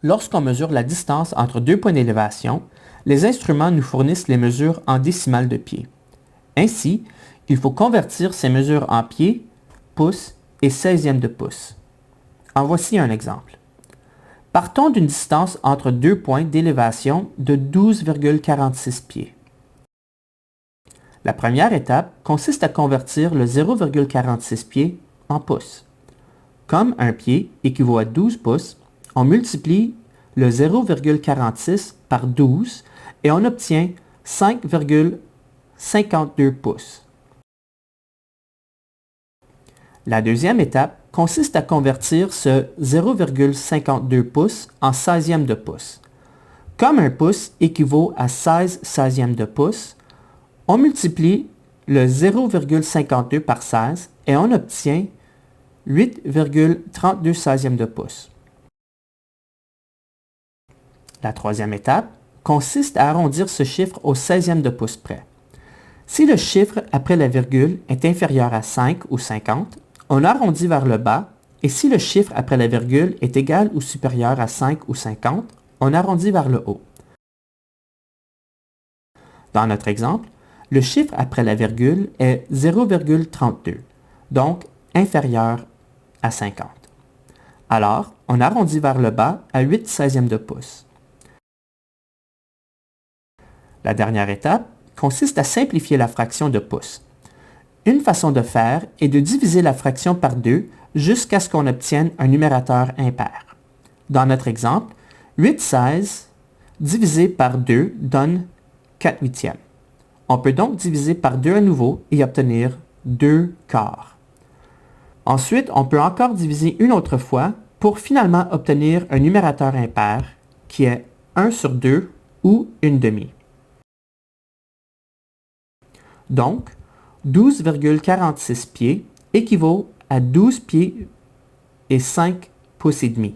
Lorsqu'on mesure la distance entre deux points d'élévation, les instruments nous fournissent les mesures en décimales de pieds. Ainsi, il faut convertir ces mesures en pieds, pouces et 16e de pouce. En voici un exemple. Partons d'une distance entre deux points d'élévation de 12,46 pieds. La première étape consiste à convertir le 0,46 pieds en pouces. Comme un pied équivaut à 12 pouces, on multiplie le 0,46 par 12 et on obtient 5,52 pouces. La deuxième étape consiste à convertir ce 0,52 pouces en 16e de pouce. Comme un pouce équivaut à 16 16e de pouce, on multiplie le 0,52 par 16 et on obtient 8,32 16e de pouce. La troisième étape consiste à arrondir ce chiffre au 16e de pouce près. Si le chiffre après la virgule est inférieur à 5 ou 50, on arrondit vers le bas, et si le chiffre après la virgule est égal ou supérieur à 5 ou 50, on arrondit vers le haut. Dans notre exemple, le chiffre après la virgule est 0,32, donc inférieur à 50. Alors, on arrondit vers le bas à 8 16e de pouce. La dernière étape consiste à simplifier la fraction de pouce. Une façon de faire est de diviser la fraction par 2 jusqu'à ce qu'on obtienne un numérateur impair. Dans notre exemple, 8 16 divisé par 2 donne 4 huitièmes. On peut donc diviser par 2 à nouveau et obtenir 2 quarts. Ensuite, on peut encore diviser une autre fois pour finalement obtenir un numérateur impair qui est 1 sur 2 ou une demi. Donc, 12,46 pieds équivaut à 12 pieds et 5 pouces et demi.